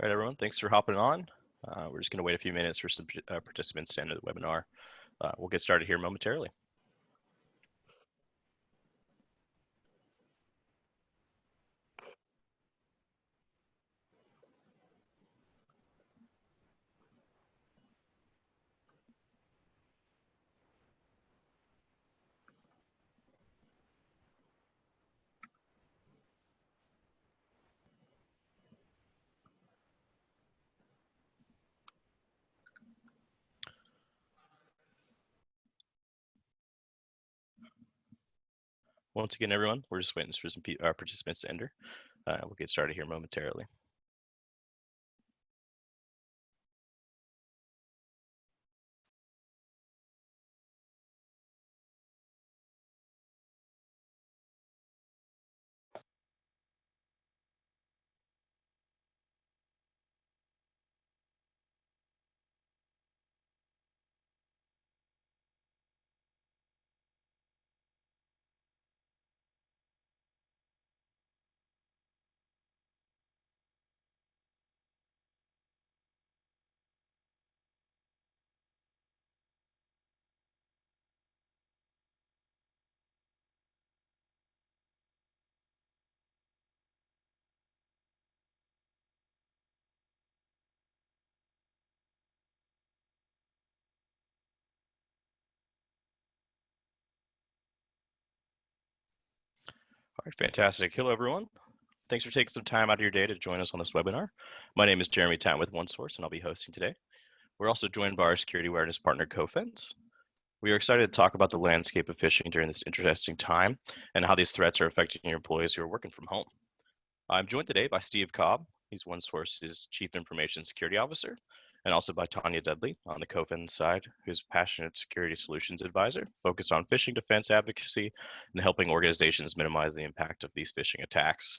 All right, everyone, thanks for hopping on. We're just going to wait a few minutes for some participants to enter the webinar. We'll get started here momentarily. Once again, everyone, we're just waiting for some participants to enter. We'll get started here momentarily. All right, fantastic. Hello, everyone. Thanks for taking some time out of your day to join us on this webinar. My name is Jeremy Tan with OneSource, and I'll be hosting today. We're also joined by our security awareness partner, Cofense. We are excited to talk about the landscape of phishing during this interesting time and how these threats are affecting your employees who are working from home. I'm joined today by Steve Cobb. He's OneSource's Chief Information Security Officer, and also by Tonia Dudley on the Cofense side, who's Passionate Security Solutions Advisor, focused on phishing defense advocacy and helping organizations minimize the impact of these phishing attacks.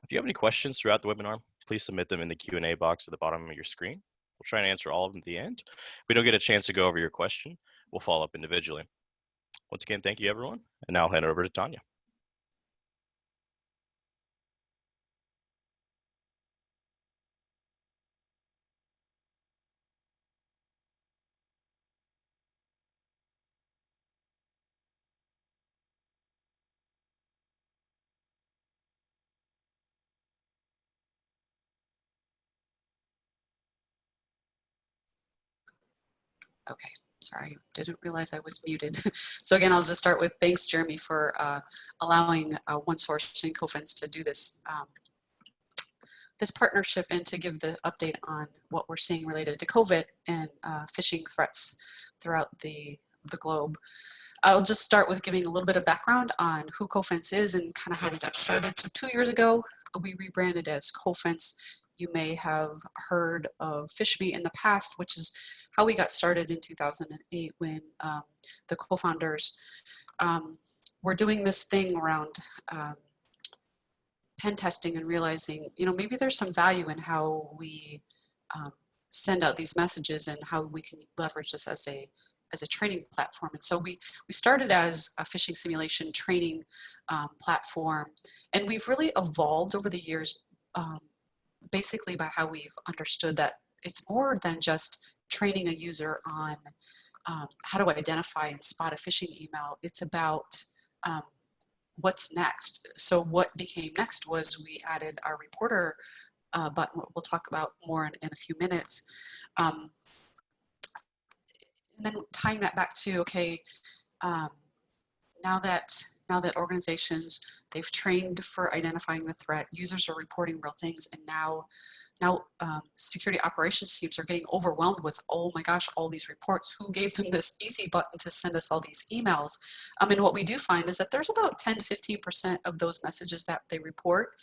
If you have any questions throughout the webinar, please submit them in the Q&A box at the bottom of your screen. We'll try and answer all of them at the end. If we don't get a chance to go over your question, we'll follow up individually. Once again, thank you, everyone. And now I'll hand it over to Tonia. Okay, sorry, didn't realize I was muted. So again, I'll just start with thanks, Jeremy, for allowing OneSource and Cofense to do this this partnership and to give the update on what we're seeing related to COVID and phishing threats throughout the globe. I'll just start with giving a little bit of background on who Cofense is and kind of how we got started. So 2 years ago, we rebranded as Cofense. You may have heard of PhishMe in the past, which is how we got started in 2008 when the co-founders were doing this thing around pen testing and realizing, maybe there's some value in how we send out these messages and how we can leverage this as a training platform. And so we started as a phishing simulation training platform, and we've really evolved over the years basically by how we've understood that it's more than just training a user on how to identify and spot a phishing email. It's about what's next. So what became next was we added our reporter button, what we'll talk about more in a few minutes. And then tying that back to, okay, now that organizations, they've trained for identifying the threat, users are reporting real things, and now security operations teams are getting overwhelmed with, oh my gosh, all these reports. Who gave them this easy button to send us all these emails? And what we do find is that there's about 10 to 15% of those messages that they report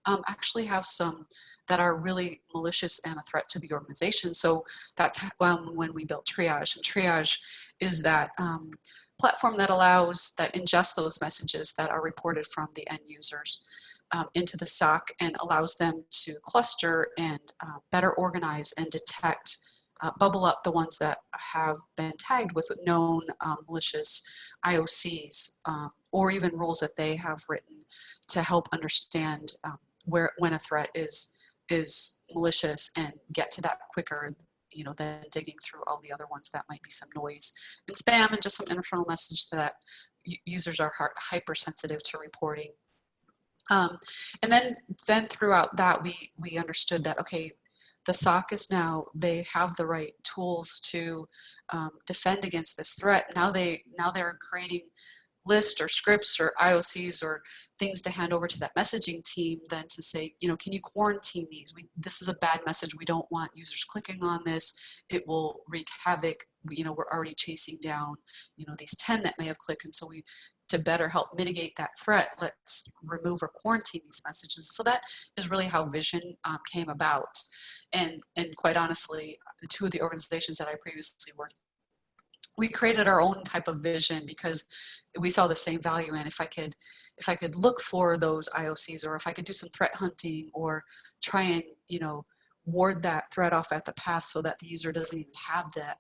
actually have some that are really malicious and a threat to the organization. So that's when we built Triage. And Triage is that platform that ingests those messages that are reported from the end users into the SOC and allows them to cluster and better organize and detect, bubble up the ones that have been tagged with known malicious IOCs or even rules that they have written to help understand when a threat is is malicious and get to that quicker, than digging through all the other ones that might be some noise and spam and just some internal message that users are hypersensitive to reporting. And then throughout that, we understood that, okay, the SOC is now, they have the right tools to defend against this threat. Now they're creating lists or scripts or IOCs or things to hand over to that messaging team then to say, can you quarantine these? This is a bad message. We don't want users clicking on this. It will wreak havoc. We're already chasing down, these 10 that may have clicked. And so to better help mitigate that threat, let's remove or quarantine these messages. So that is really how Vision came about. And quite honestly, the two of the organizations that I previously worked, we created our own type of vision because we saw the same value in if I could look for those IOCs, or if I could do some threat hunting or try and ward that threat off at the pass so that the user doesn't even have that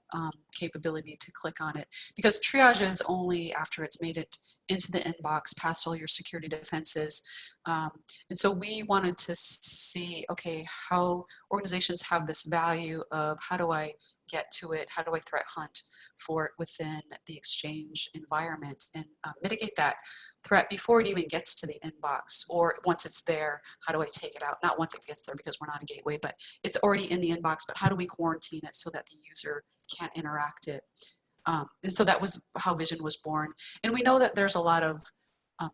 capability to click on it. Because triage is only after it's made it into the inbox, past all your security defenses. And so we wanted to see, okay, how organizations have this value of how do I get to it? How do I threat hunt for it within the Exchange environment and mitigate that threat before it even gets to the inbox, or once it's there, how do I take it out? Not once it gets there because we're not a gateway, but it's already in the inbox, but how do we quarantine it so that the user can't interact it? And so that was how Vision was born. And we know that there's a lot of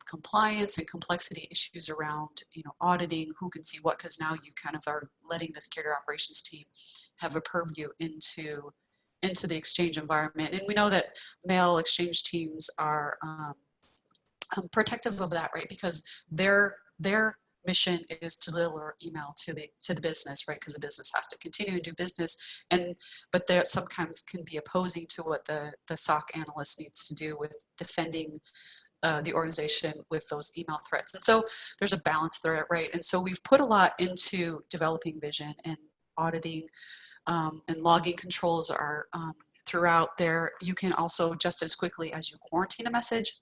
compliance and complexity issues around, auditing who can see what, because now you kind of are letting the security operations team have a purview into the Exchange environment. And we know that mail Exchange teams are protective of that, right? Because their mission is to deliver email to the business, right? Because the business has to continue to do business, but there sometimes can be opposing to what the SOC analyst needs to do with defending the organization with those email threats. And so there's a balance there, right? And so we've put a lot into developing Vision and auditing, and logging controls are throughout there. You can also, just as quickly as you quarantine a message,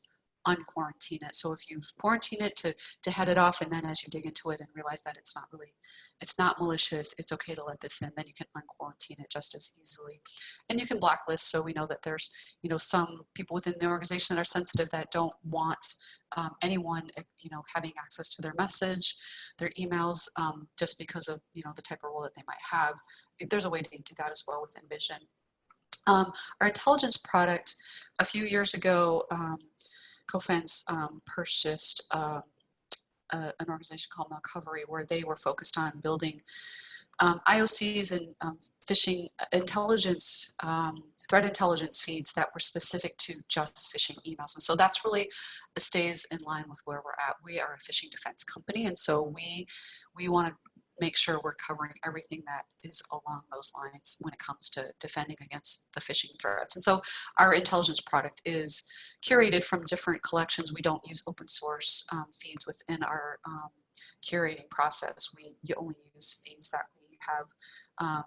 unquarantine it. So if you quarantine it to head it off, and then as you dig into it and realize that it's not malicious, it's okay to let this in, then you can unquarantine it just as easily. And you can blacklist, so we know that there's some people within the organization that are sensitive that don't want anyone having access to their message, their emails, just because of the type of role that they might have. There's a way to do that as well within Vision. Our intelligence product, a few years ago, Cofense purchased an organization called Recovery, where they were focused on building IOCs and phishing intelligence, threat intelligence feeds that were specific to just phishing emails. And so that's really stays in line with where we're at. We are a phishing defense company, and so we want to make sure we're covering everything that is along those lines when it comes to defending against the phishing threats. And so our intelligence product is curated from different collections. We don't use open source feeds within our curating process. You only use feeds that we have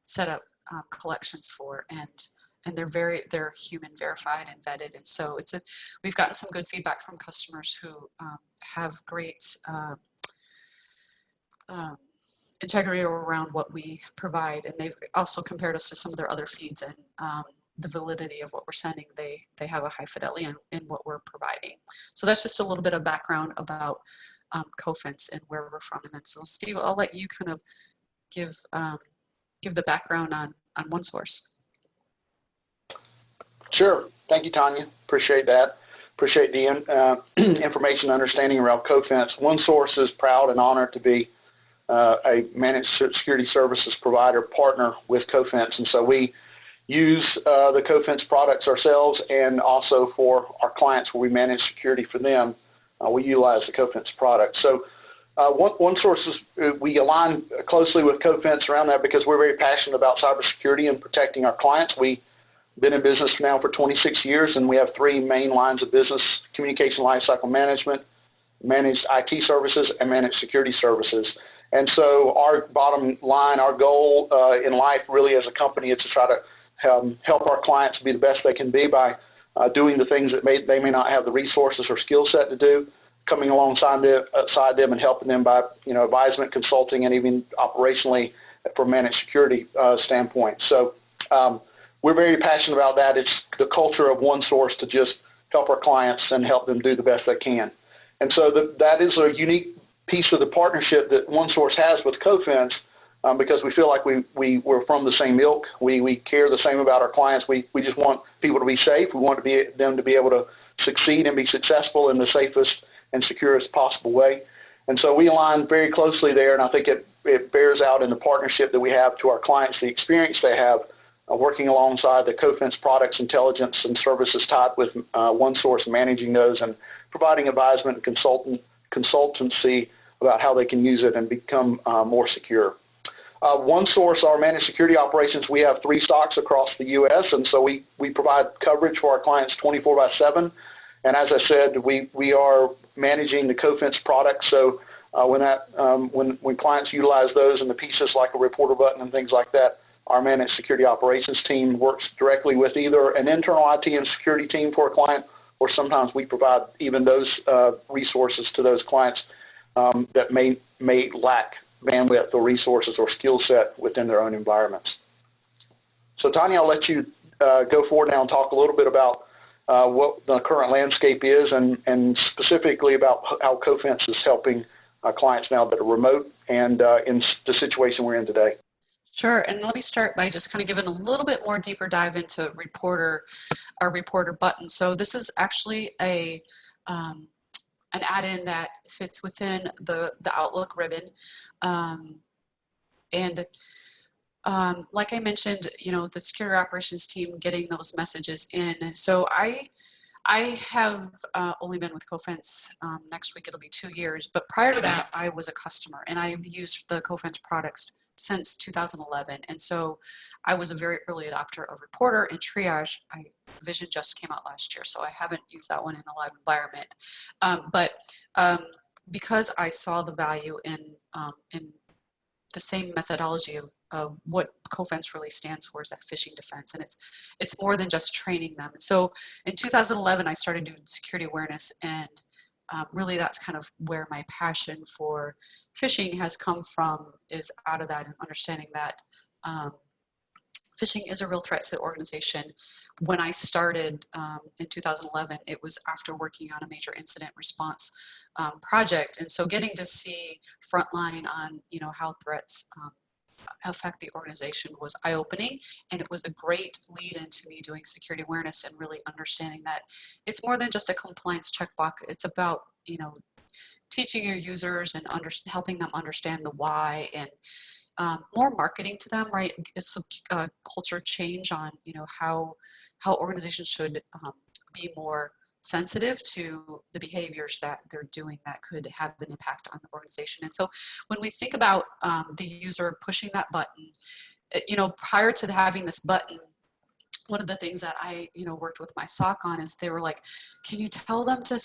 set up collections for, and they're human verified and vetted. And so we've gotten some good feedback from customers who have great integrity around what we provide, and they've also compared us to some of their other feeds, and the validity of what we're sending, they have a high fidelity in what we're providing. So that's just a little bit of background about Cofense and where we're from. And then so Steve, I'll let you kind of give the background on OneSource. Sure. Thank you, Tonia. Appreciate that. Appreciate the information and understanding around Cofense. OneSource is proud and honored to be a managed security services provider partner with Cofense. And so we use the Cofense products ourselves, and also for our clients where we manage security for them, we utilize the Cofense product. So OneSource we align closely with Cofense around that because we're very passionate about cybersecurity and protecting our clients. We've been in business now for 26 years, and we have three main lines of business: communication lifecycle management, managed IT services, and managed security services. And so our bottom line, our goal in life really as a company is to try to help our clients be the best they can be by doing the things that they may not have the resources or skill set to do, coming alongside them and helping them by, advisement, consulting, and even operationally from a managed security standpoint. So we're very passionate about that. It's the culture of OneSource to just help our clients and help them do the best they can. And so that is a unique piece of the partnership that OneSource has with Cofense, because we feel like we're from the same ilk. We care the same about our clients. We just want people to be safe. We want them to be able to succeed and be successful in the safest and securest possible way. And so we align very closely there, and I think it bears out in the partnership that we have to our clients, the experience they have working alongside the Cofense products, intelligence, and services tied with OneSource, managing those and providing advisement and consultancy about how they can use it and become more secure. OneSource, our managed security operations, we have 3 SOCs across the U.S., and so we provide coverage for our clients 24/7. And as I said, we are managing the Cofense products. So when clients utilize those and the pieces like a reporter button and things like that, our managed security operations team works directly with either an internal IT and security team for a client, or sometimes we provide even those resources to those clients that may lack bandwidth or resources or skill set within their own environments. So Tonia, I'll let you go forward now and talk a little bit about what the current landscape is and specifically about how Cofense is helping clients now that are remote and in the situation we're in today. Sure, and let me start by just kind of giving a little bit more deeper dive into our reporter button. So this is actually an add-in that fits within the Outlook ribbon, like I mentioned, the security operations team getting those messages in. So I have only been with Cofense. Next week it'll be 2 years, but prior to that I was a customer, and I've used the Cofense products since 2011, and so I was a very early adopter of Reporter and Triage. Vision just came out last year, so I haven't used that one in a live environment. But because I saw the value in the same methodology of what Cofense really stands for, is that phishing defense, and it's more than just training them. So in 2011, I started doing security awareness, and really that's kind of where my passion for phishing has come from, is out of that and understanding that phishing is a real threat to the organization. When I started in 2011, it was after working on a major incident response project, and so getting to see frontline on how threats affect the organization was eye-opening, and it was a great lead into me doing security awareness and really understanding that it's more than just a compliance checkbox. It's about teaching your users and helping them understand the why, and more marketing to them, right? It's a culture change on how organizations should be more sensitive to the behaviors that they're doing that could have an impact on the organization. And so when we think about the user pushing that button, prior to having this button, one of the things that I worked with my SOC on is they were like, can you tell them to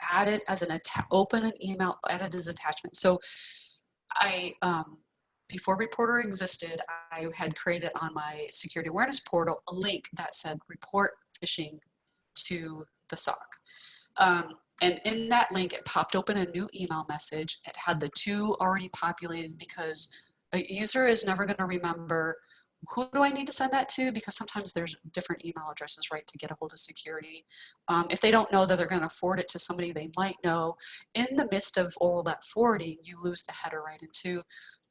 add it as open an email, add it as attachment? So I before Reporter existed, I had created on my security awareness portal a link that said report phishing to the SOC. And in that link, it popped open a new email message. It had the 2 already populated, because a user is never going to remember, who do I need to send that to? Because sometimes there's different email addresses, right, to get a hold of security. If they don't know that they're going to forward it to somebody they might know, in the midst of all that forwarding, you lose the header, right? And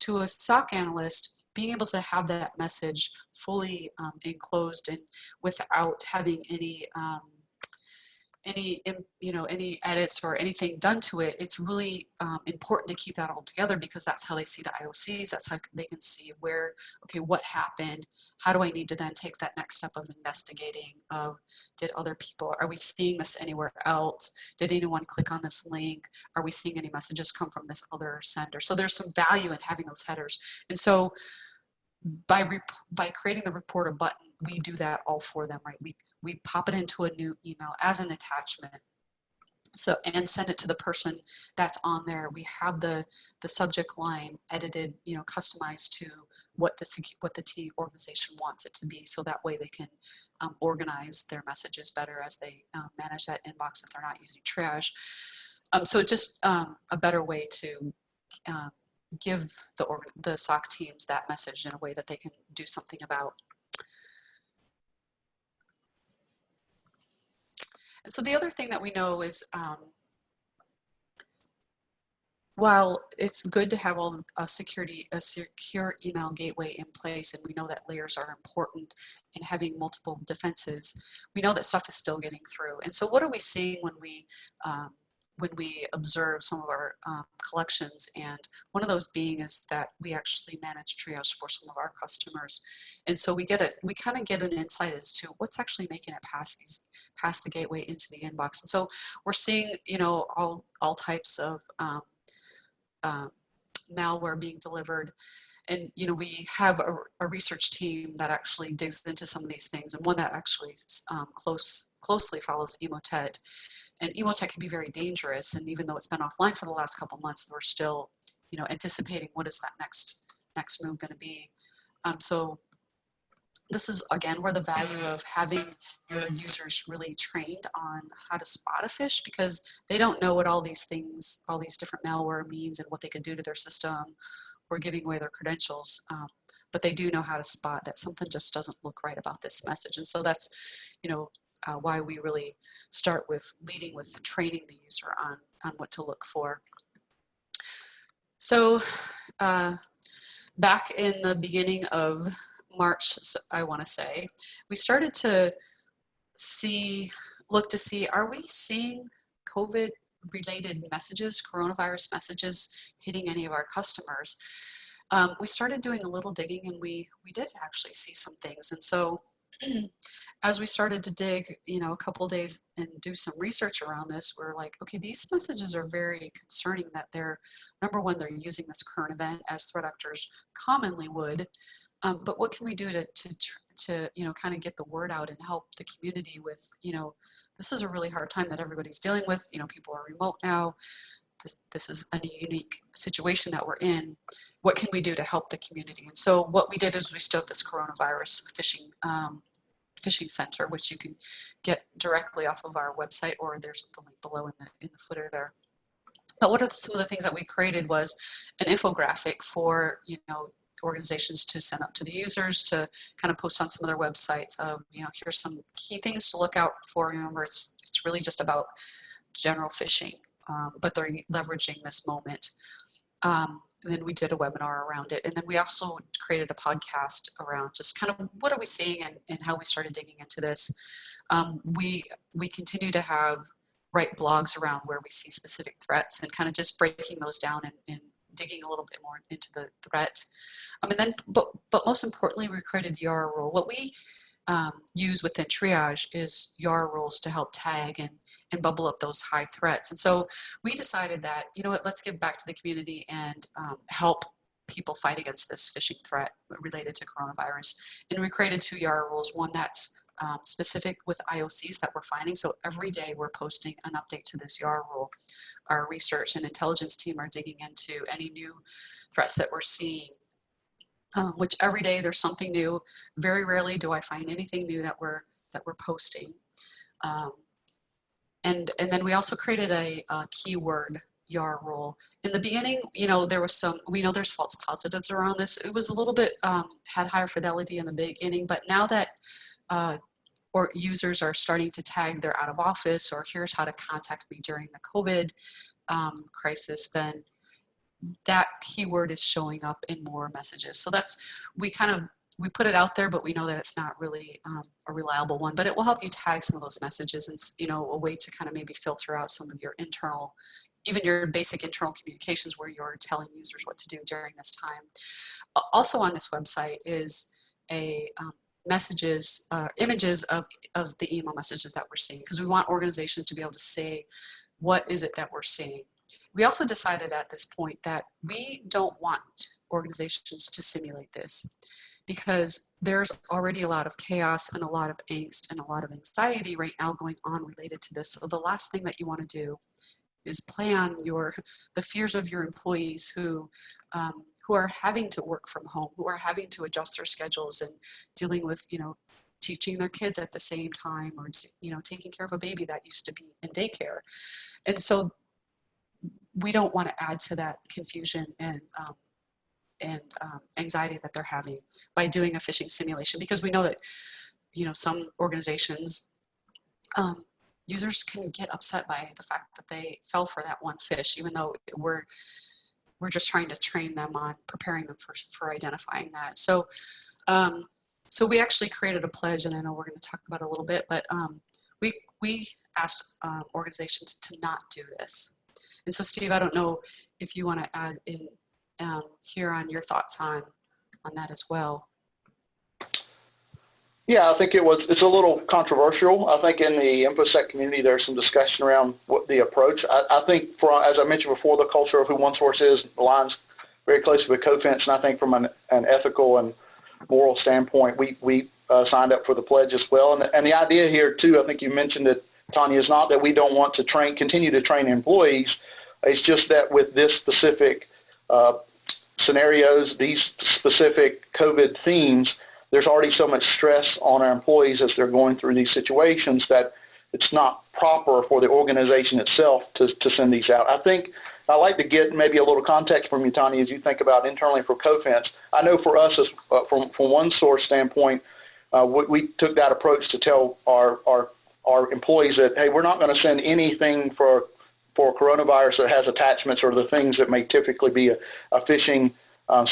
to a SOC analyst, being able to have that message fully enclosed and without having any edits or anything done to it, it's really important to keep that all together, because that's how they see the IOCs. That's how they can see what happened. How do I need to then take that next step of investigating? Are we seeing this anywhere else? Did anyone click on this link? Are we seeing any messages come from this other sender? So there's some value in having those headers. And so by creating the reporter button, we do that all for them, right? We pop it into a new email as an attachment, and send it to the person that's on there. We have the subject line edited, customized to what the T organization wants it to be, so that way they can organize their messages better as they manage that inbox if they're not using Triage. So just a better way to give the SOC teams that message in a way that they can do something about. And so the other thing that we know is while it's good to have a secure email gateway in place, and we know that layers are important in having multiple defenses, we know that stuff is still getting through. And so what are we seeing when we observe some of our collections? And one of those being is that we actually manage triage for some of our customers. And so we kind of get an insight as to what's actually making it past the gateway into the inbox. And so we're seeing, all types of malware being delivered. And we have a research team that actually digs into some of these things, and one that actually closely follows Emotet. And Emotet can be very dangerous, and even though it's been offline for the last couple months, we're still anticipating what is that next move going to be. So this is, again, where the value of having your users really trained on how to spot a phish, because they don't know what all these things, all these different malware means and what they can do to their system or giving away their credentials. But they do know how to spot that something just doesn't look right about this message. And so that's, why we really start with leading with training the user on what to look for. So back in the beginning of March, I want to say, we started to look to see, are we seeing COVID-related messages, coronavirus messages hitting any of our customers? We started doing a little digging, and we did actually see some things. And so as we started to dig, a couple of days and do some research around this, we're like, okay, these messages are very concerning that they're, number one, they're using this current event as threat actors commonly would. But what can we do to kind of get the word out and help the community with, this is a really hard time that everybody's dealing with. People are remote now. This is a unique situation that we're in. What can we do to help the community? And so what we did is we stood up this coronavirus phishing center, which you can get directly off of our website, or there's the link below in the footer there. But what are some of the things that we created was an infographic for, organizations to send up to the users to kind of post on some of their websites of, here's some key things to look out for. Remember, it's really just about general phishing, but they're leveraging this moment. And then we did a webinar around it. And then we also created a podcast around just kind of what are we seeing and how we started digging into this. We continue to write blogs around where we see specific threats and kind of just breaking those down and digging a little bit more into the threat. And then, but most importantly, we created YAR rule. What we use within triage is YAR rules to help tag and bubble up those high threats. And so we decided that, let's give back to the community and help people fight against this phishing threat related to coronavirus. And we created 2 YAR rules, one that's specific with IOCs that we're finding. So every day we're posting an update to this YAR rule. Our research and intelligence team are digging into any new threats that we're seeing, which every day there's something new. Very rarely do I find anything new that we're posting. And then we also created a keyword YAR rule. In the beginning, there was we know there's false positives around this. It was a little bit, had higher fidelity in the beginning, but now that or users are starting to tag their out of office or here's how to contact me during the COVID crisis, then that keyword is showing up in more messages. So we put it out there, but we know that it's not really a reliable one, but it will help you tag some of those messages and, a way to kind of maybe filter out some of your internal, even your basic internal communications where you're telling users what to do during this time. Also on this website is images of the email messages that we're seeing, because we want organizations to be able to say, what is it that we're seeing? We also decided at this point that we don't want organizations to simulate this, because there's already a lot of chaos and a lot of angst and a lot of anxiety right now going on related to this. So the last thing that you want to do is play on the fears of your employees who are having to work from home, who are having to adjust their schedules and dealing with, teaching their kids at the same time, or, taking care of a baby that used to be in daycare. And so we don't want to add to that confusion and anxiety that they're having by doing a phishing simulation, because we know that, you know, some organizations, users can get upset by the fact that they fell for that one phish, even though we're just trying to train them on preparing them for identifying that. So, so we actually created a pledge, and I know we're going to talk about it a little bit, but we asked organizations to not do this. And so, Steve, I don't know if you want to add in here on your thoughts on that as well. Yeah, I think it's a little controversial. I think in the InfoSec community, there's some discussion around what the approach. I think, as I mentioned before, the culture of who OneSource is aligns very closely with Cofense, and I think from an ethical and moral standpoint, we signed up for the pledge as well. And the idea here, too, I think you mentioned it, Tonia, is not that we don't want to continue to train employees. It's just that with this specific scenarios, these specific COVID themes, there's already so much stress on our employees as they're going through these situations that it's not proper for the organization itself to send these out. I think I'd like to get maybe a little context from you, Tonia, as you think about internally for Cofense. I know for us, from OneSource standpoint, we took that approach to tell our employees that, hey, we're not going to send anything for coronavirus that has attachments or the things that may typically be a phishing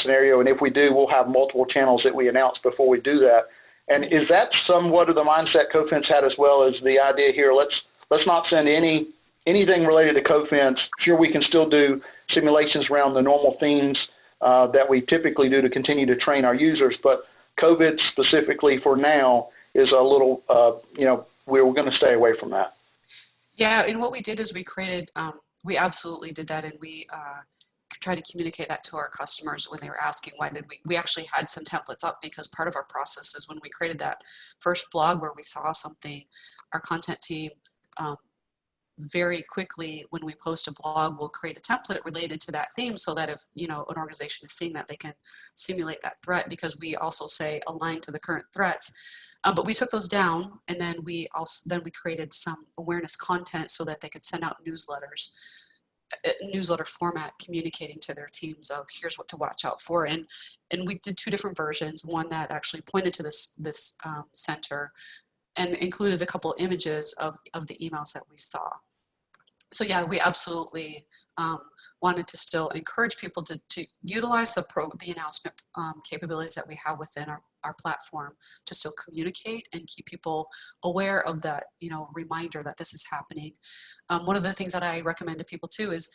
scenario. And if we do, we'll have multiple channels that we announce before we do that. And is that somewhat of the mindset Cofense had as well, as the idea here, let's not send anything related to Cofense. Sure, we can still do simulations around the normal themes that we typically do to continue to train our users, but COVID specifically for now is a little, we're going to stay away from that. Yeah, and what we did is we created, we absolutely did that, and we tried to communicate that to our customers when they were asking why did we actually had some templates up, because part of our process is when we created that first blog where we saw something, our content team very quickly, when we post a blog, we'll create a template related to that theme so that if, you know, an organization is seeing that, they can simulate that threat, because we also say align to the current threats. But we took those down, and then we created some awareness content so that they could send out newsletters, newsletter format, communicating to their teams of here's what to watch out for. And we did two different versions, one that actually pointed to this center and included a couple images of the emails that we saw. So yeah, we absolutely wanted to still encourage people to utilize the announcement capabilities that we have within our platform to still communicate and keep people aware of that, you know, reminder that this is happening. One of the things that I recommend to people too is,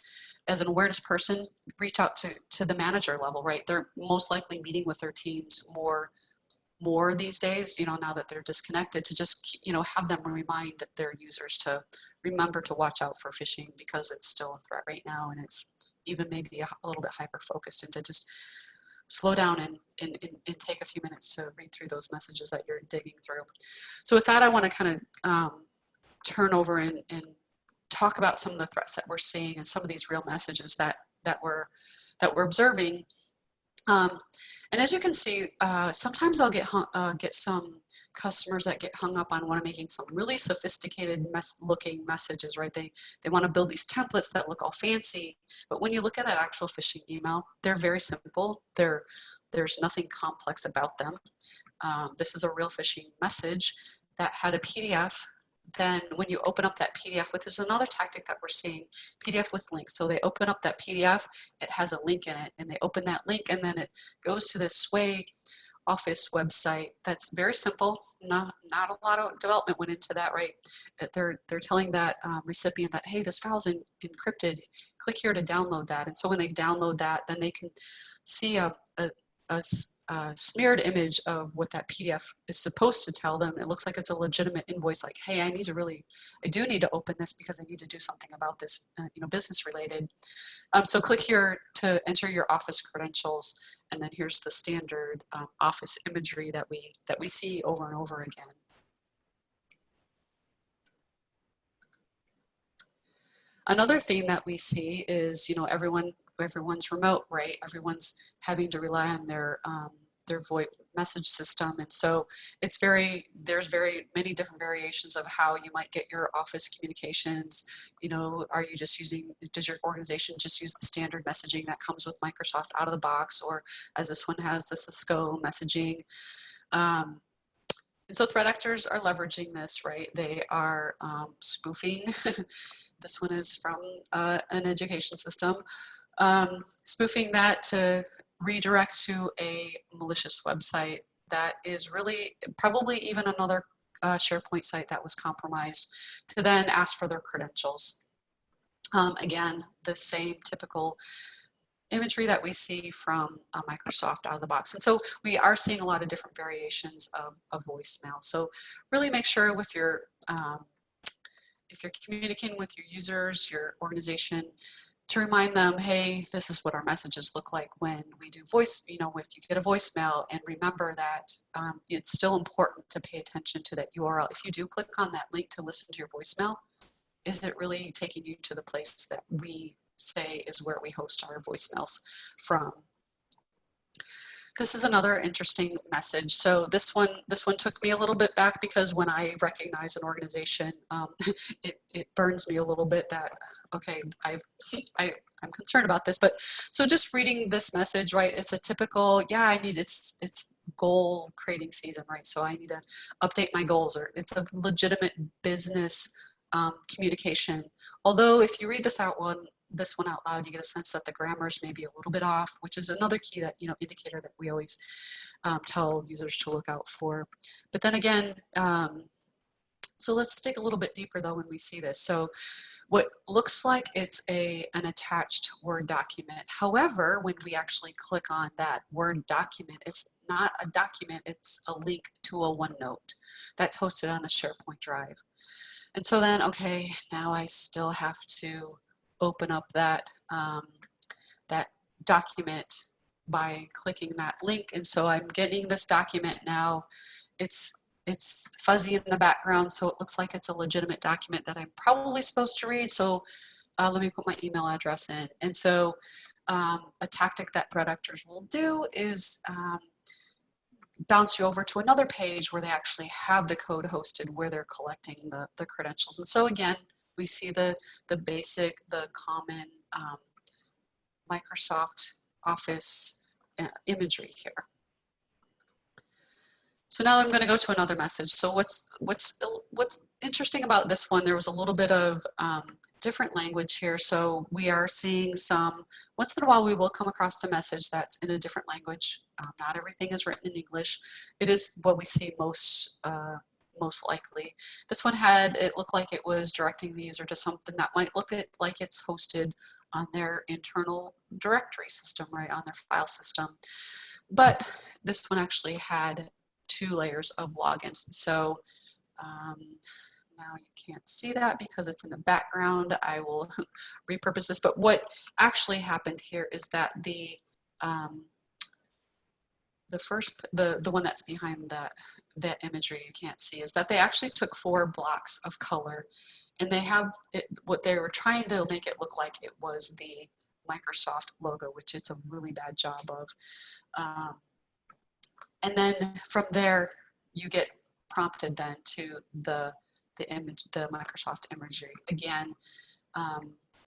as an awareness person, reach out to the manager level, right? They're most likely meeting with their teams more these days, you know, now that they're disconnected, to just, you know, have them remind their users to remember to watch out for phishing, because it's still a threat right now, and it's even maybe a little bit hyper-focused, and to just slow down and take a few minutes to read through those messages that you're digging through. So with that, I want to kind of turn over and talk about some of the threats that we're seeing and some of these real messages that we're observing. And as you can see, sometimes I'll get some customers that get hung up on making some really sophisticated looking messages, right? They want to build these templates that look all fancy, but when you look at an actual phishing email, they're very simple. There's nothing complex about them. This is a real phishing message that had a PDF. Then when you open up that PDF there's another tactic that we're seeing, PDF with links. So they open up that PDF, it has a link in it, and they open that link, and then it goes to this Sway Office website that's very simple. Not a lot of development went into that, right? They're telling that recipient that, hey, this file's encrypted. Click here to download that. And so when they download that, then they can see a smeared image of what that PDF is supposed to tell them. It looks like it's a legitimate invoice, like, hey, I do need to open this because I need to do something about this, business related. So click here to enter your office credentials, and then here's the standard office imagery that we see over and over again. Another thing that we see is, everyone's remote, right? Everyone's having to rely on their their VoIP message system. And so there's very many different variations of how you might get your office communications. You know, are you just does your organization just use the standard messaging that comes with Microsoft out of the box, or as this one has the Cisco messaging? And so threat actors are leveraging this, right? They are spoofing. This one is from an education system. Spoofing that to redirect to a malicious website that is really probably even another SharePoint site that was compromised, to then ask for their credentials. Again, the same typical imagery that we see from Microsoft out of the box. And so we are seeing a lot of different variations of voicemail. So really make sure with your, if you're communicating with your users, your organization, to remind them, hey, this is what our messages look like when we do voice, you know, if you get a voicemail, and remember that it's still important to pay attention to that URL. If you do click on that link to listen to your voicemail, is it really taking you to the place that we say is where we host our voicemails from? This is another interesting message. So this one took me a little bit back, because when I recognize an organization, it burns me a little bit that, okay, I'm concerned about this. But so just reading this message, right? It's a typical, yeah, it's goal creating season, right? So I need to update my goals, or it's a legitimate business communication. Although if you read this one out loud, you get a sense that the grammar is maybe a little bit off, which is another key that, you know, indicator that we always tell users to look out for. But then again, so let's dig a little bit deeper though when we see this. So what looks like it's an attached Word document. However, when we actually click on that Word document, it's not a document, it's a link to a OneNote that's hosted on a SharePoint drive. And so then, okay, now I still have to open up that that document by clicking that link. And so I'm getting this document now. It's fuzzy in the background, so it looks like it's a legitimate document that I'm probably supposed to read. So let me put my email address in. And so a tactic that threat actors will do is bounce you over to another page where they actually have the code hosted, where they're collecting the credentials. And so again, we see the basic, the common Microsoft Office imagery here. So now I'm going to go to another message. So what's interesting about this one, there was a little bit of different language here. So we are seeing once in a while we will come across a message that's in a different language. Not everything is written in English. It is what we see most likely. This one it looked like it was directing the user to something that might look like it's hosted on their internal directory system, right, on their file system. But this one actually had 2 layers of logins. So now you can't see that because it's in the background. I will repurpose this. But what actually happened here is that the one that's behind that imagery you can't see, is that they actually took 4 blocks of color, and they have what they were trying to make it look like it was the Microsoft logo, which it's a really bad job of. And then from there, you get prompted then to the Microsoft imagery. Again,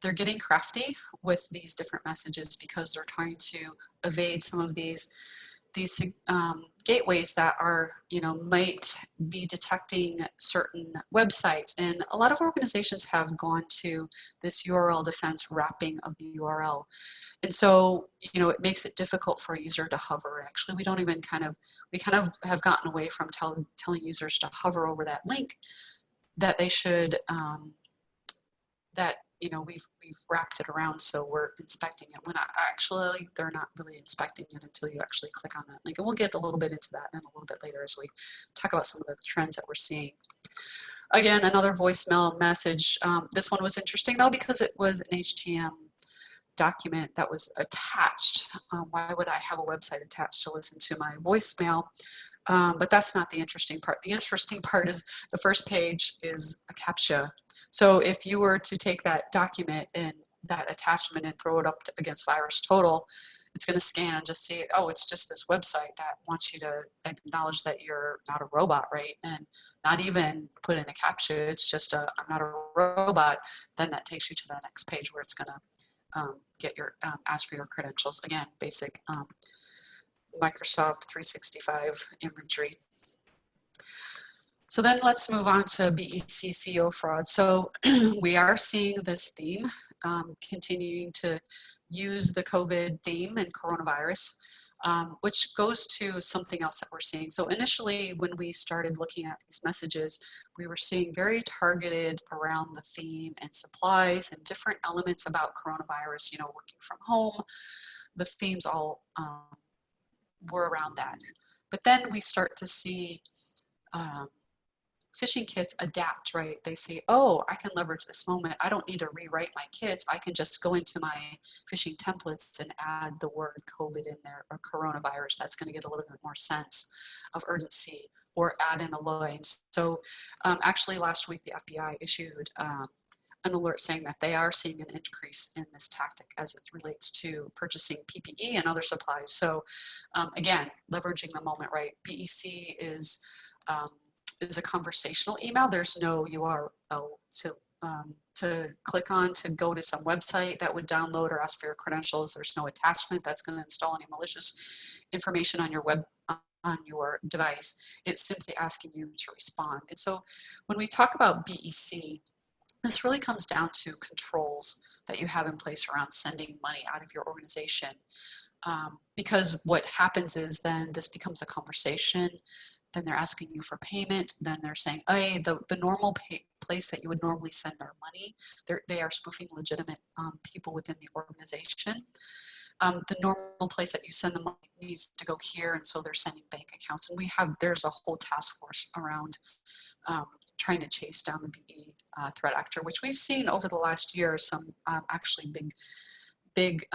they're getting crafty with these different messages because they're trying to evade some of these gateways that are, might be detecting certain websites. And a lot of organizations have gone to this URL defense wrapping of the URL. And so, it makes it difficult for a user to hover. Actually, we don't even we have gotten away from telling users to hover over that link, that they should, we've wrapped it around so we're inspecting it, when actually they're not really inspecting it until you actually click on that link. And we'll get a little bit into that in a little bit later as we talk about some of the trends that we're seeing. Again, another voicemail message. This one was interesting though, because it was an HTML document that was attached. Why would I have a website attached to listen to my voicemail? But that's not the interesting part. The interesting part is the first page is a CAPTCHA. So if you were to take that document and that attachment and throw it up against Virus Total, it's going to scan and just see, oh, it's just this website that wants you to acknowledge that you're not a robot, right? And not even put in a captcha. It's just a, I'm not a robot. Then that takes you to the next page where it's going to get your, ask for your credentials. Again, basic Microsoft 365 imagery. So then let's move on to BEC CO fraud. So we are seeing this theme continuing to use the COVID theme and coronavirus, which goes to something else that we're seeing. So initially, when we started looking at these messages, we were seeing very targeted around the theme and supplies and different elements about coronavirus, you know, working from home. The themes all were around that. But then we start to see phishing kits adapt, right? They say, oh, I can leverage this moment. I don't need to rewrite my kits. I can just go into my phishing templates and add the word COVID in there or coronavirus. That's going to get a little bit more sense of urgency, or add in a line. So actually last week, the FBI issued an alert saying that they are seeing an increase in this tactic as it relates to purchasing PPE and other supplies. So again, leveraging the moment, right? BEC is a conversational email. There's no URL to click on to go to some website that would download or ask for your credentials. There's no attachment that's going to install any malicious information on your on your device. It's simply asking you to respond. And so when we talk about BEC, this really comes down to controls that you have in place around sending money out of your organization. Because what happens is then this becomes a conversation. Then they're asking you for payment. Then they're saying, hey, the normal place that you would normally send our money, they are spoofing legitimate people within the organization. The normal place that you send the money needs to go here, and so they're sending bank accounts. And there's a whole task force around trying to chase down the BE threat actor, which we've seen over the last year, some actually big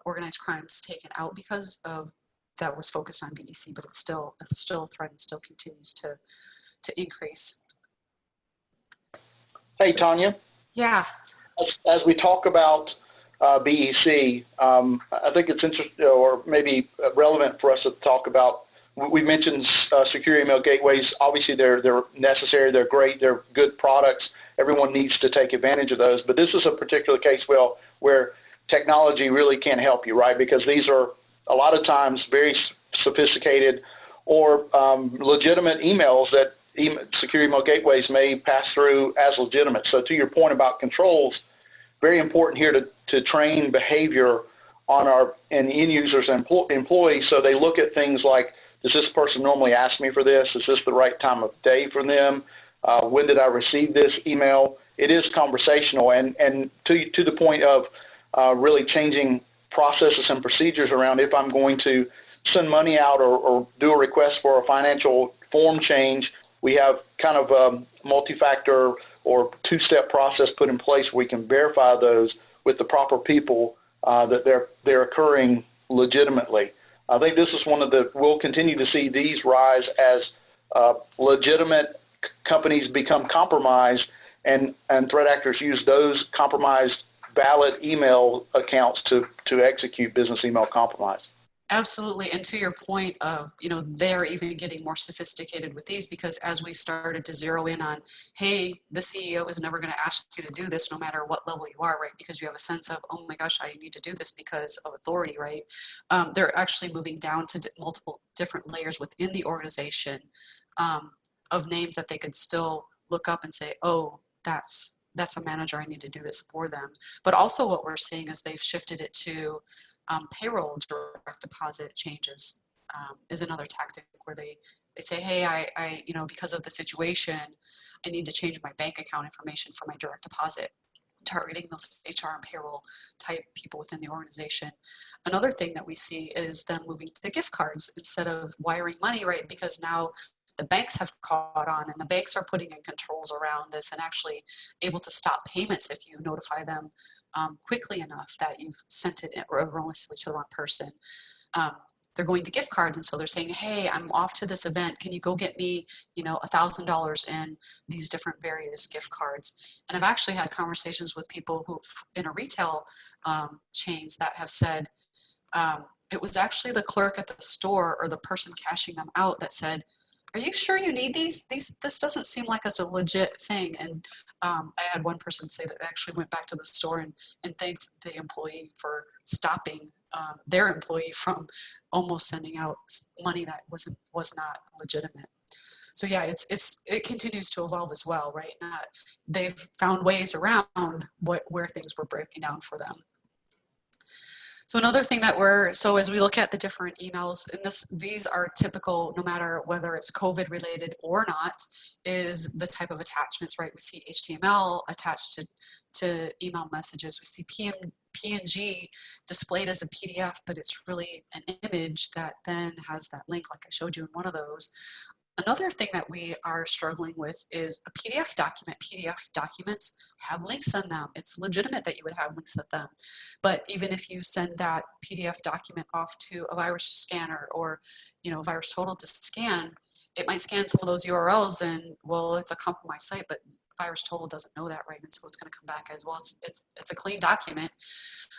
organized crimes taken out because of that was focused on BEC, but it's still a threat and still continues to increase. Hey, Tonia. Yeah. As we talk about BEC, I think it's interesting or maybe relevant for us to talk about. We mentioned secure email gateways. Obviously, they're necessary. They're great. They're good products. Everyone needs to take advantage of those. But this is a particular case, where technology really can help you, right? Because these are a lot of times very sophisticated or legitimate emails that secure email gateways may pass through as legitimate. So to your point about controls, very important here to train behavior on our end users and employees, so they look at things like, does this person normally ask me for this? Is this the right time of day for them? When did I receive this email? It is conversational, and to the point of really changing processes and procedures around if I'm going to send money out or do a request for a financial form change. We have kind of a multi-factor or two-step process put in place where we can verify those with the proper people that they're occurring legitimately. I think this is we'll continue to see these rise as legitimate companies become compromised, and threat actors use those compromised valid email accounts to execute business email compromise. Absolutely. And to your point of, they're even getting more sophisticated with these, because as we started to zero in on, hey, the CEO is never going to ask you to do this no matter what level you are, right? Because you have a sense of, oh my gosh, I need to do this because of authority, right? They're actually moving down to multiple different layers within the organization of names that they could still look up and say, oh, that's a manager, I need to do this for them. But also what we're seeing is they've shifted it to payroll direct deposit changes is another tactic where they say, hey, I because of the situation, I need to change my bank account information for my direct deposit, targeting those HR and payroll type people within the organization. Another thing that we see is them moving to the gift cards instead of wiring money, right? Because now the banks have caught on, and the banks are putting in controls around this and actually able to stop payments if you notify them quickly enough that you've sent it erroneously to the wrong person. they're going to gift cards. And so they're saying, hey, I'm off to this event. Can you go get me, $1,000 in these different various gift cards? And I've actually had conversations with people who in a retail chains that have said, it was actually the clerk at the store or the person cashing them out that said, are you sure you need these? This doesn't seem like it's a legit thing. And I had one person say that actually went back to the store and thanked the employee for stopping their employee from almost sending out money that was not legitimate. So yeah, it continues to evolve as well, right? They've found ways around where things were breaking down for them. So another thing so as we look at the different emails, and these are typical no matter whether it's COVID related or not, is the type of attachments, right? We see HTML attached to email messages. We see PNG displayed as a PDF, but it's really an image that then has that link like I showed you in one of those. Another thing that we are struggling with is a PDF document. PDF documents have links in them. It's legitimate that you would have links in them. But even if you send that PDF document off to a virus scanner or, Virus Total to scan, it might scan some of those URLs and, well, it's a compromised site, but Virus Total doesn't know that, right? And so it's going to come back as well. It's a clean document.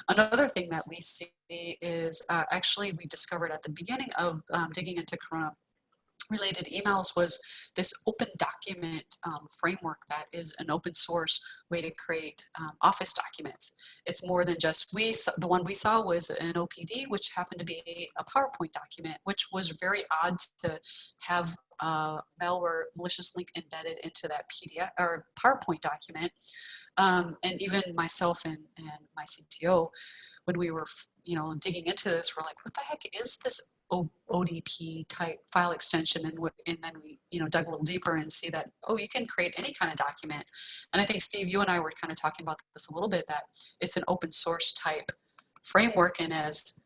Another thing that we see is actually we discovered at the beginning of digging into Corona related emails was this open document framework that is an open source way to create Office documents. It's more than just the one we saw was an OPD, which happened to be a PowerPoint document, which was very odd to have malware malicious link embedded into that PDF or PowerPoint document. And even myself and my CTO, when we were digging into this, we're like, what the heck is this ODP type file extension? And then we dug a little deeper and see that, oh, you can create any kind of document. And I think, Steve, you and I were kind of talking about this a little bit, that it's an open source type framework, and as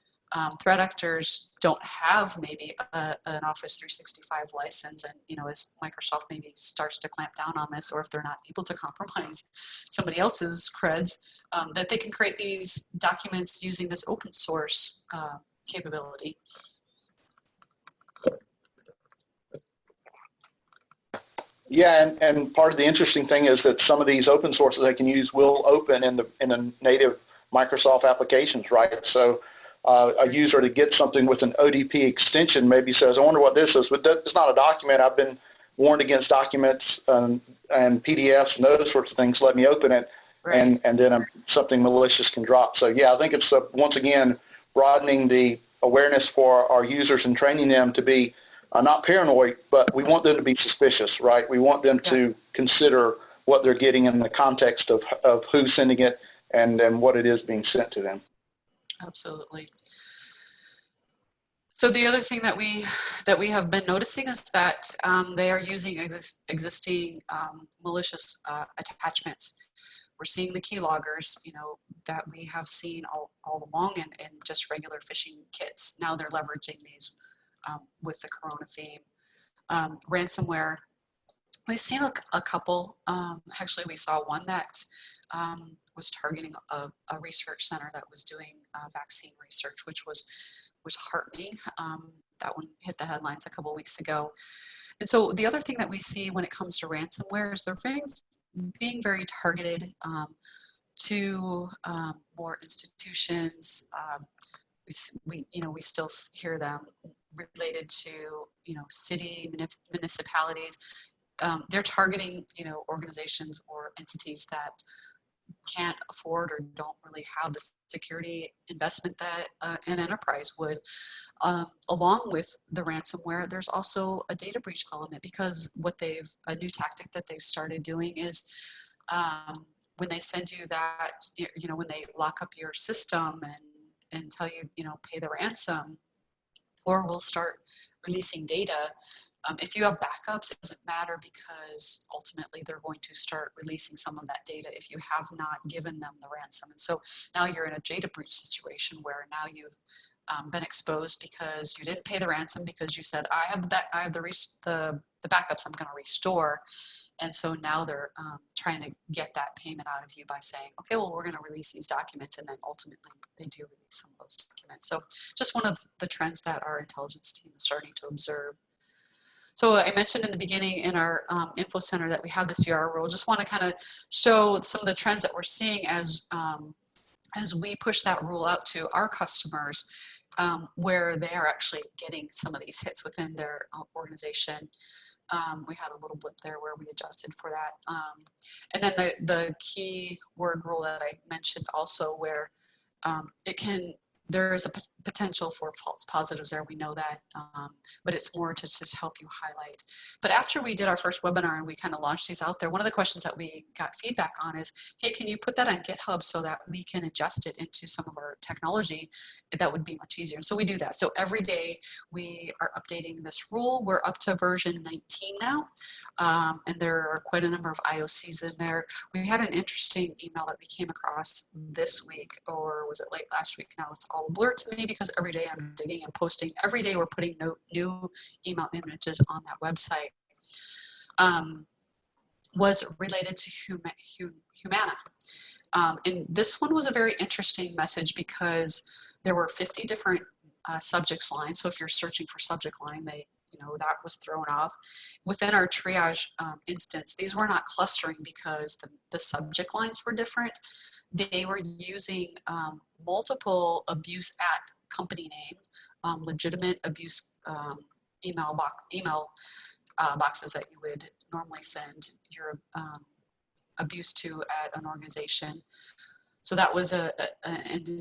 threat actors don't have maybe an Office 365 license, and as Microsoft maybe starts to clamp down on this, or if they're not able to compromise somebody else's creds, that they can create these documents using this open source capability. Yeah, and part of the interesting thing is that some of these open sources they can use will open in the native Microsoft applications, right? So a user to get something with an ODP extension maybe says, I wonder what this is, but it's not a document. I've been warned against documents and PDFs and those sorts of things. Let me open it, right. and then something malicious can drop. So yeah, I think it's once again broadening the awareness for our users and training them to be not paranoid, but we want them to be suspicious, right? We want them to consider what they're getting in the context of who's sending it and what it is being sent to them. Absolutely. So the other thing that we have been noticing is that they are using existing malicious attachments. We're seeing the keyloggers, that we have seen all along in just regular phishing kits. Now they're leveraging these with the Corona theme. Ransomware, we've seen a couple. Actually, we saw one that was targeting a research center that was doing vaccine research, which was heartening. That one hit the headlines a couple of weeks ago. And so the other thing that we see when it comes to ransomware is they're being very targeted to more institutions. We still hear them related to city municipalities. They're targeting organizations or entities that can't afford or don't really have the security investment that an enterprise would. Along with the ransomware, there's also a data breach element, because a new tactic that they've started doing is when they send you that, when they lock up your system and tell you, pay the ransom, or we'll start releasing data. If you have backups, it doesn't matter, because ultimately they're going to start releasing some of that data if you have not given them the ransom. And so now you're in a data breach situation where now you've been exposed because you didn't pay the ransom because you said, I have the backups I'm going to restore. And so now they're trying to get that payment out of you by saying, okay, well, we're going to release these documents. And then ultimately they do release some of those documents. So just one of the trends that our intelligence team is starting to observe. So I mentioned in the beginning in our info center that we have this UR rule. Just want to kind of show some of the trends that we're seeing as we push that rule out to our customers, where they are actually getting some of these hits within their organization. We had a little blip there where we adjusted for that. And then the key word rule that I mentioned also, where there is a potential for false positives there. We know that, but it's more to just help you highlight. But after we did our first webinar and we kind of launched these out there, one of the questions that we got feedback on is, hey, can you put that on GitHub so that we can adjust it into some of our technology? That would be much easier. And so we do that. So every day we are updating this rule. We're up to version 19 now, and there are quite a number of IOCs in there. We had an interesting email that we came across this week, or was it late last week? Now it's all blurred to me because every day I'm digging and posting. Every day we're putting new email images on that website. Was related to Humana. And this one was a very interesting message because there were 50 different subject lines. So if you're searching for subject line, that was thrown off. Within our triage instance, these were not clustering because the subject lines were different. They were using multiple abuse at company name, legitimate abuse email boxes that you would normally send your abuse to at an organization. So that was an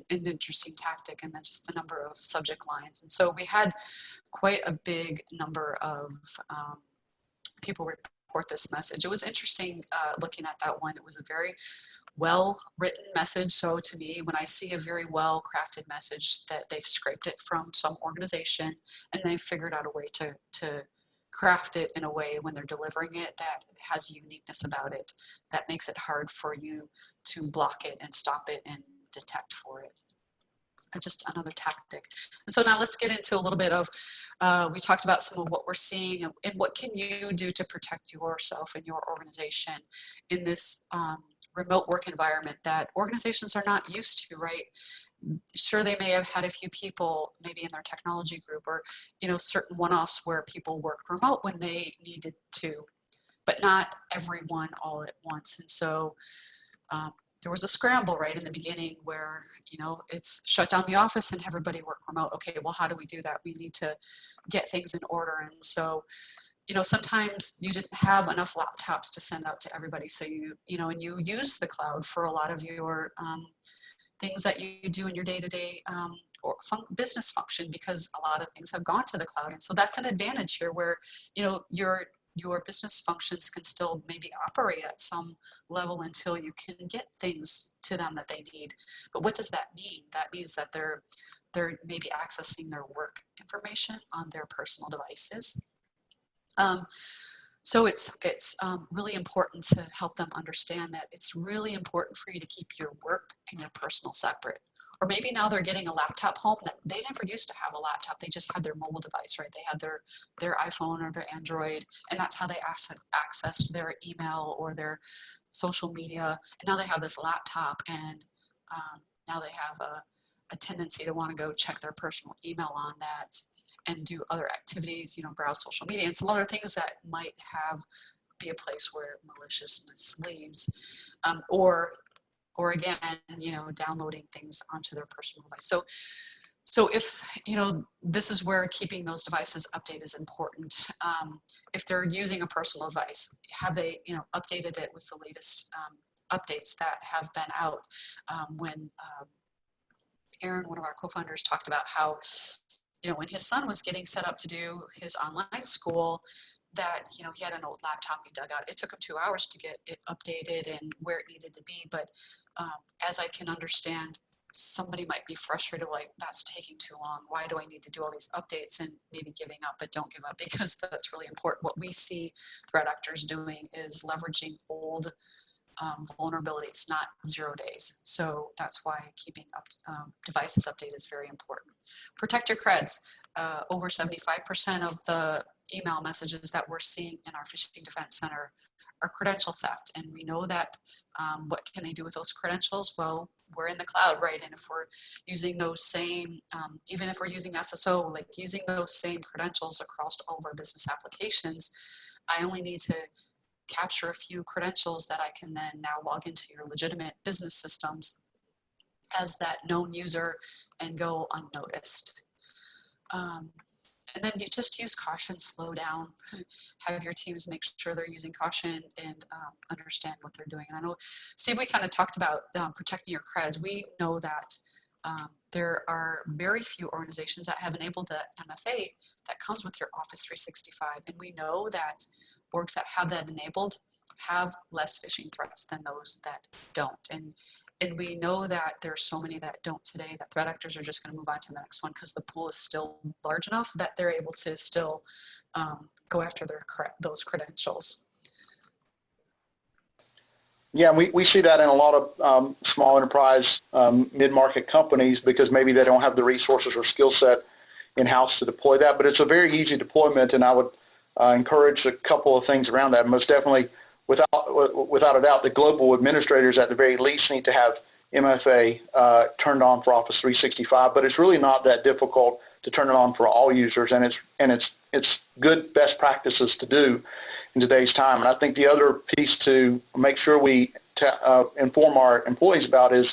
interesting tactic, and then just the number of subject lines. And so we had quite a big number of people report this message. It was interesting looking at that one. It was a very well-written message. So to me, when I see a very well-crafted message that they've scraped it from some organization and they've figured out a way to craft it in a way when they're delivering it that has a uniqueness about it, that makes it hard for you to block it and stop it and detect for it. Just another tactic. And so now let's get into a little bit of, we talked about some of what we're seeing and what can you do to protect yourself and your organization in this remote work environment that organizations are not used to, right? Sure, they may have had a few people maybe in their technology group or, certain one-offs where people worked remote when they needed to, but not everyone all at once. And so there was a scramble right in the beginning where, it's shut down the office and everybody work remote. Okay, well, how do we do that? We need to get things in order. And so, sometimes you didn't have enough laptops to send out to everybody. So and you use the cloud for a lot of your things that you do in your day-to-day or business function, because a lot of things have gone to the cloud. And so that's an advantage here where, your business functions can still maybe operate at some level until you can get things to them that they need. But what does that mean? That means that they're maybe accessing their work information on their personal devices. So it's really important to help them understand that it's really important for you to keep your work and your personal separate. Or maybe now they're getting a laptop home that they never used to have a laptop. They just had their mobile device, right? They had their iPhone or their Android, and that's how they accessed their email or their social media. And now they have this laptop, and now they have a tendency to want to go check their personal email on that and do other activities, browse social media and some other things that might be a place where maliciousness leads, or again, downloading things onto their personal device. So if, this is where keeping those devices updated is important. If they're using a personal device, have they, updated it with the latest updates that have been out? When Aaron, one of our co-founders, talked about how, when his son was getting set up to do his online school, that, he had an old laptop he dug out. It took him 2 hours to get it updated and where it needed to be. But as I can understand, somebody might be frustrated, like, that's taking too long. Why do I need to do all these updates? And maybe giving up, but don't give up, because that's really important. What we see threat actors doing is leveraging old vulnerabilities, not 0 days. So that's why keeping up devices updated is very important. Protect your creds. Over 75% of the email messages that we're seeing in our Phishing Defense Center are credential theft. And we know that what can they do with those credentials? Well, we're in the cloud, right? And if we're using those same, even if we're using SSO, like using those same credentials across all of our business applications, I only need to capture a few credentials that I can then now log into your legitimate business systems as that known user and go unnoticed. And then you just use caution, slow down, have your teams make sure they're using caution and understand what they're doing. And I know, Steve, we kind of talked about protecting your creds. We know that there are very few organizations that have enabled the MFA that comes with your Office 365. And we know that orgs that have that enabled have less phishing threats than those that don't. And we know that there are so many that don't today that threat actors are just going to move on to the next one because the pool is still large enough that they're able to still go after those credentials. Yeah, we see that in a lot of small enterprise, mid-market companies because maybe they don't have the resources or skill set in-house to deploy that. But it's a very easy deployment, and I would encourage a couple of things around that. Most definitely, without a doubt, the global administrators at the very least need to have MFA turned on for Office 365. But it's really not that difficult to turn it on for all users, and it's good best practices to do in today's time. And I think the other piece to make sure we inform our employees about is,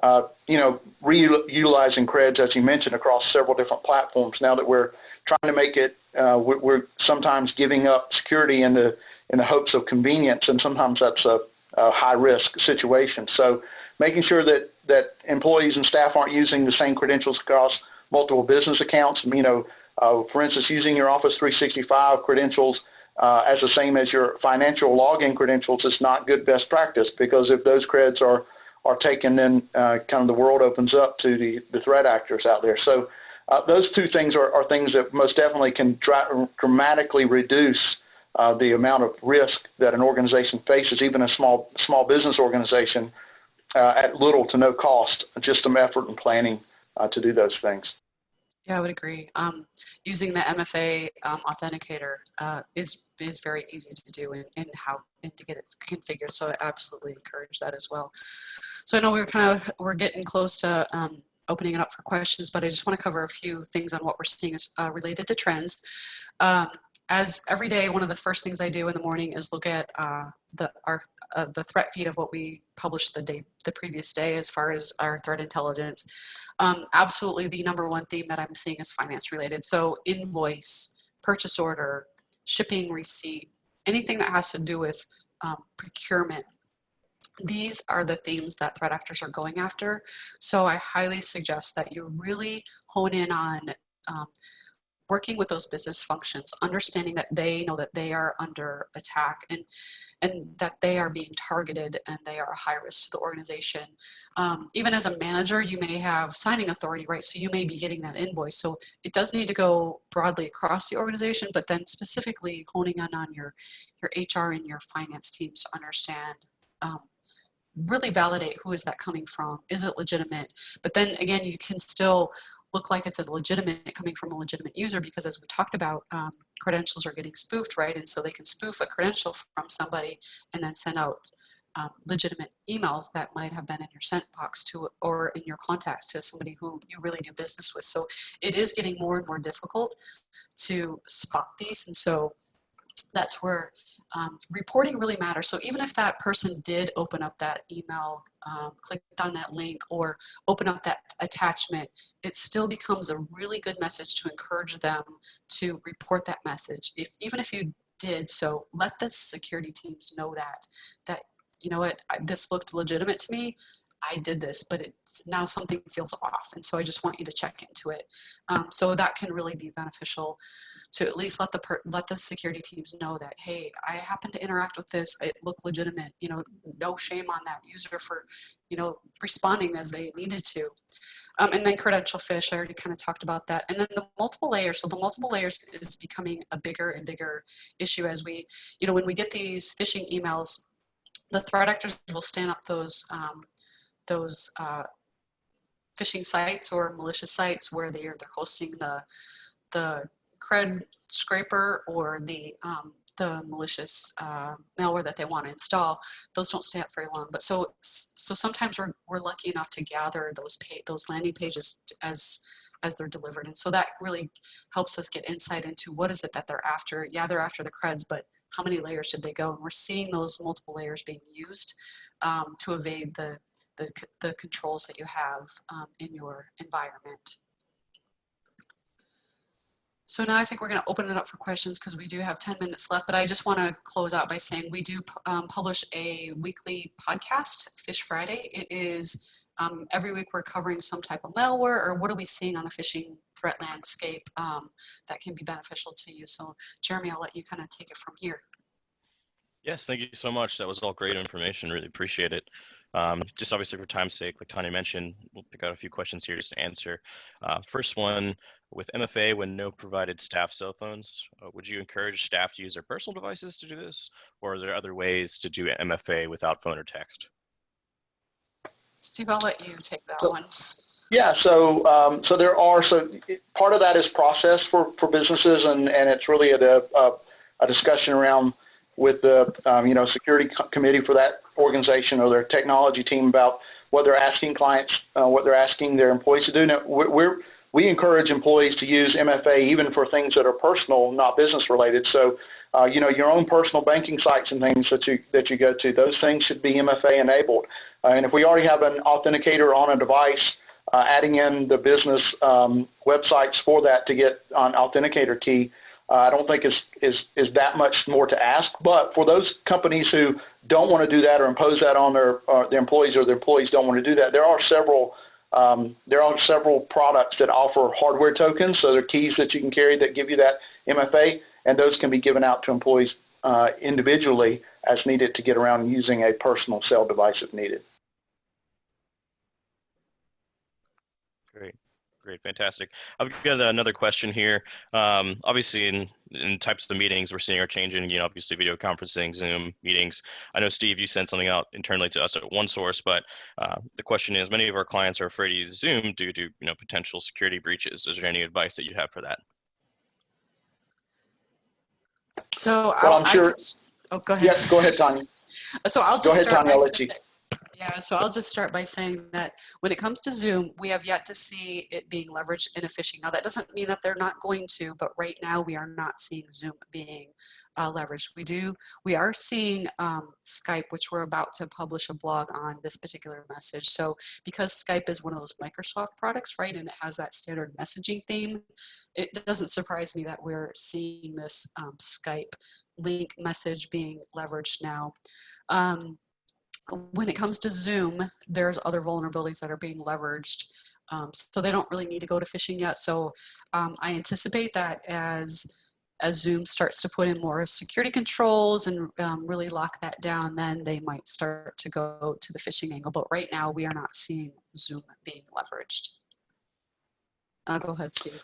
reutilizing creds, as you mentioned, across several different platforms. Now that we're trying to make it, we're sometimes giving up security in the hopes of convenience, and sometimes that's a high-risk situation. So making sure that employees and staff aren't using the same credentials across multiple business accounts. For instance, using your Office 365 credentials as the same as your financial login credentials is not good best practice, because if those creds are taken, then kind of the world opens up to the threat actors out there. So those two things are things that most definitely can dramatically reduce the amount of risk that an organization faces, even a small business organization, at little to no cost, just some effort and planning to do those things. Yeah, I would agree. Using the MFA authenticator is very easy to do and to get it configured. So I absolutely encourage that as well. So I know we're getting close to opening it up for questions, but I just want to cover a few things on what we're seeing as related to trends. As every day, one of the first things I do in the morning is look at the threat feed of what we published the previous day as far as our threat intelligence. Absolutely, the number one theme that I'm seeing is finance related. So invoice, purchase order, shipping receipt, anything that has to do with procurement. These are the themes that threat actors are going after. So I highly suggest that you really hone in on working with those business functions, understanding that they know that they are under attack and that they are being targeted and they are a high risk to the organization. Even as a manager, you may have signing authority, right? So you may be getting that invoice. So it does need to go broadly across the organization, but then specifically honing in on your HR and your finance teams to understand, really validate who is that coming from? Is it legitimate? But then again, you can still look like it's a legitimate coming from a legitimate user, because as we talked about, credentials are getting spoofed, right? And so they can spoof a credential from somebody and then send out legitimate emails that might have been in your sent box to, or in your contacts to somebody who you really do business with. So it is getting more and more difficult to spot these. And so that's where reporting really matters. So even if that person did open up that email, clicked on that link, or open up that attachment, it still becomes a really good message to encourage them to report that message. Even if you did, so let the security teams know that you know what, this looked legitimate to me. I did this, but it's now something feels off. And so I just want you to check into it. So that can really be beneficial to at least let the security teams know that, hey, I happened to interact with this. It looked legitimate. No shame on that user for, responding as they needed to. And then credential phish, I already kind of talked about that. And then the multiple layers. So the multiple layers is becoming a bigger and bigger issue as we, when we get these phishing emails, the threat actors will stand up those phishing sites or malicious sites where they're hosting the cred scraper or the malicious malware that they want to install. Those don't stay up very long. But so sometimes we're lucky enough to gather those landing pages as they're delivered, and so that really helps us get insight into what is it that they're after. Yeah, they're after the creds, but how many layers should they go? And we're seeing those multiple layers being used to evade the controls that you have in your environment. So now I think we're going to open it up for questions because we do have 10 minutes left, but I just want to close out by saying we do publish a weekly podcast, Fish Friday. It is every week we're covering some type of malware or what are we seeing on the phishing threat landscape that can be beneficial to you. So Jeremy, I'll let you kind of take it from here. Yes, thank you so much. That was all great information. Really appreciate it. Just obviously for time's sake, like Tonia mentioned, we'll pick out a few questions here just to answer. First one, with MFA, when no provided staff cell phones, would you encourage staff to use their personal devices to do this? Or are there other ways to do MFA without phone or text? Steve, I'll let you take that one. Yeah, so part of that is process for businesses, and it's really a discussion around with the security committee for that organization or their technology team about what they're asking clients, what they're asking their employees to do. Now, we encourage employees to use MFA even for things that are personal, not business related. So, your own personal banking sites and things that you go to, those things should be MFA enabled. And if we already have an authenticator on a device, adding in the business websites for that to get an authenticator key, I don't think is that much more to ask. But for those companies who don't want to do that or impose that on their employees, or their employees don't want to do that, there are several products that offer hardware tokens. So they're keys that you can carry that give you that MFA, and those can be given out to employees individually as needed to get around using a personal cell device if needed. Great, fantastic. I've got another question here. Obviously, in types of meetings we're seeing are changing. Obviously, video conferencing, Zoom meetings. I know, Steve, you sent something out internally to us at OneSource, but the question is, many of our clients are afraid to use Zoom due to potential security breaches. Is there any advice that you have for that? So I'm sure. Go ahead. Yes, go ahead, Tonia. So I'll just go ahead, start Tonia. by I'll let saying you. Yeah, so I'll just start by saying that when it comes to Zoom, we have yet to see it being leveraged in a phishing. Now, that doesn't mean that they're not going to, but right now we are not seeing Zoom being leveraged. We are seeing Skype, which we're about to publish a blog on this particular message. So because Skype is one of those Microsoft products, right, and it has that standard messaging theme, it doesn't surprise me that we're seeing this Skype link message being leveraged now. When it comes to Zoom, there's other vulnerabilities that are being leveraged. So they don't really need to go to phishing yet. So I anticipate that as Zoom starts to put in more security controls and really lock that down, then they might start to go to the phishing angle. But right now, we are not seeing Zoom being leveraged. Go ahead, Steve.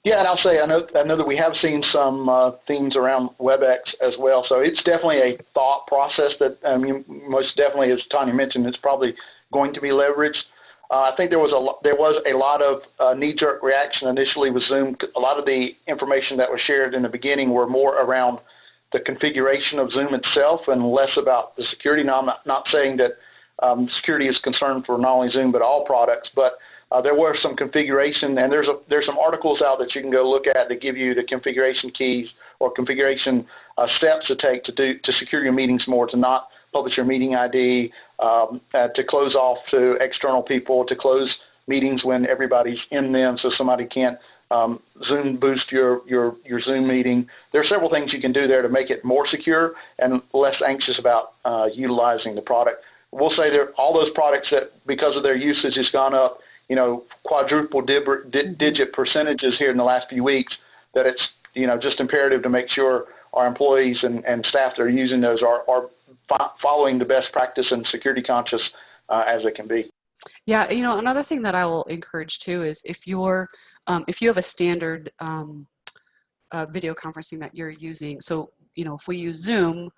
Yeah, and I'll say I know that we have seen some themes around WebEx as well. So it's definitely a thought process that most definitely, as Tonia mentioned, it's probably going to be leveraged. I think there was a lot of knee-jerk reaction initially with Zoom. A lot of the information that was shared in the beginning were more around the configuration of Zoom itself and less about the security. Now, I'm not saying that security is concerned for not only Zoom but all products, but there were some configuration, and there's some articles out that you can go look at that give you the configuration keys or configuration steps to take to secure your meetings more, to not publish your meeting ID, to close off to external people, to close meetings when everybody's in them, so somebody can't Zoom boost your Zoom meeting. There are several things you can do there to make it more secure and less anxious about utilizing the product. We'll say that all those products that, because of their usage, has gone up, quadruple digit percentages here in the last few weeks, that it's, just imperative to make sure our employees and staff that are using those are following the best practice and security conscious as it can be. Yeah, another thing that I will encourage too is if you have a standard video conferencing that you're using, so if we use Zoom,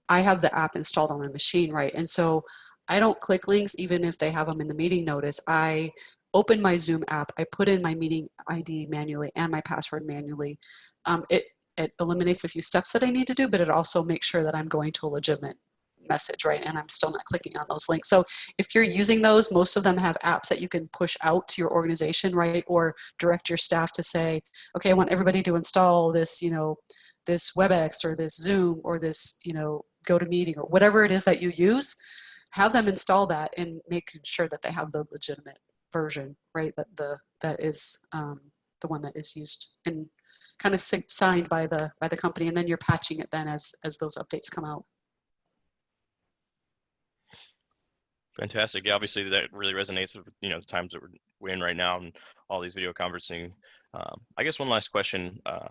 I have the app installed on my machine, right? And so I don't click links even if they have them in the meeting notice. I open my Zoom app, I put in my meeting ID manually and my password manually. It eliminates a few steps that I need to do, but it also makes sure that I'm going to a legitimate message, right? And I'm still not clicking on those links. So if you're using those, most of them have apps that you can push out to your organization, right? Or direct your staff to say, okay, I want everybody to install this, this WebEx or this Zoom or this, GoToMeeting or whatever it is that you use. Have them install that and make sure that they have the legitimate version, right? That is the one that is used and kind of signed by the company, and then you're patching it then as those updates come out. Fantastic. Yeah, obviously that really resonates with the times that we're in right now and all these video conferencing. I guess one last question I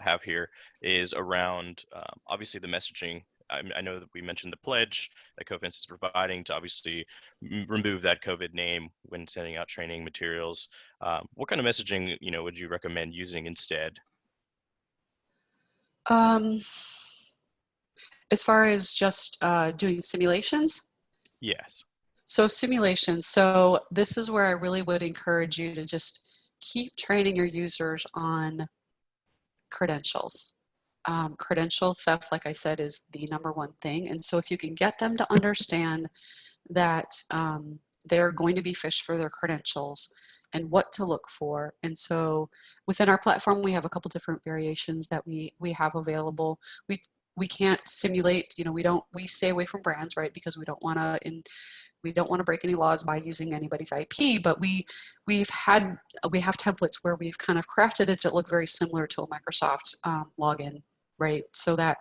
have here is around obviously the messaging. I know that we mentioned the pledge that Cofense is providing to obviously remove that COVID name when sending out training materials. What kind of messaging would you recommend using instead? As far as just doing simulations? Yes. So simulations. So this is where I really would encourage you to just keep training your users on credentials. Credential theft, like I said, is the #1 thing. And so if you can get them to understand that they're going to be phished for their credentials and what to look for. And so within our platform, we have a couple different variations that we have available. We can't simulate, we stay away from brands, right? Because we don't want to break any laws by using anybody's IP, but we have templates where we've kind of crafted it to look very similar to a Microsoft login, right? So that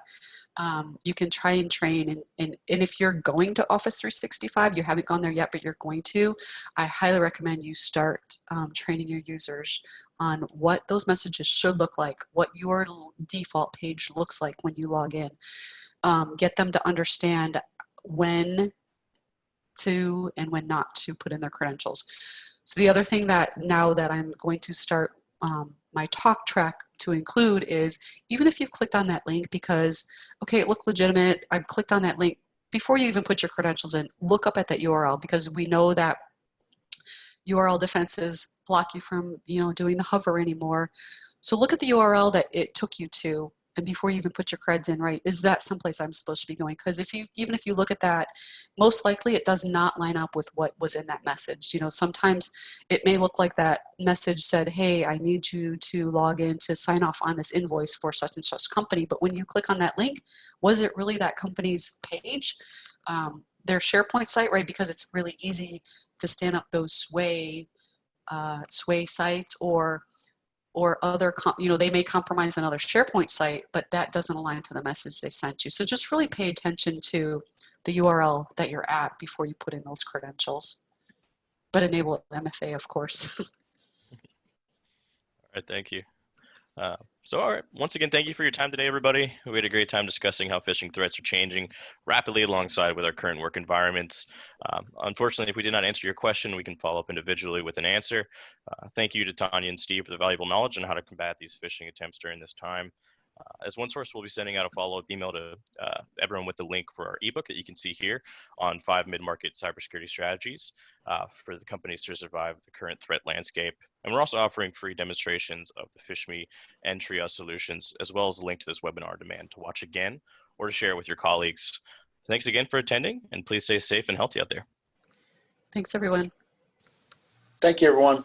you can try and train, and if you're going to Office 365, you haven't gone there yet, but you're going to, I highly recommend you start training your users on what those messages should look like, what your default page looks like when you log in. Get them to understand when to and when not to put in their credentials. So the other thing that now that I'm going to start my talk track to include is, even if you've clicked on that link because, okay, it looked legitimate, I've clicked on that link, before you even put your credentials in, look up at that URL, because we know that URL defenses block you from doing the hover anymore. So look at the URL that it took you to, and before you even put your creds in, right, is that someplace I'm supposed to be going? Because even if you look at that, most likely it does not line up with what was in that message. Sometimes it may look like that message said, hey, I need you to log in to sign off on this invoice for such and such company. But when you click on that link, was it really that company's page? Their SharePoint site, right? Because it's really easy to stand up those sway sites or other, they may compromise another SharePoint site, but that doesn't align to the message they sent you. So just really pay attention to the URL that you're at before you put in those credentials, but enable MFA, of course. All right, thank you. All right, once again, thank you for your time today, everybody. We had a great time discussing how phishing threats are changing rapidly alongside with our current work environments. Unfortunately, if we did not answer your question, we can follow up individually with an answer. Thank you to Tonia and Steve for the valuable knowledge on how to combat these phishing attempts during this time. As OneSource, we'll be sending out a follow-up email to everyone with the link for our ebook that you can see here on 5 mid-market cybersecurity strategies for the companies to survive the current threat landscape. And we're also offering free demonstrations of the PhishMe and Triage solutions, as well as a link to this webinar on demand to watch again or to share with your colleagues. Thanks again for attending, and please stay safe and healthy out there. Thanks, everyone. Thank you, everyone.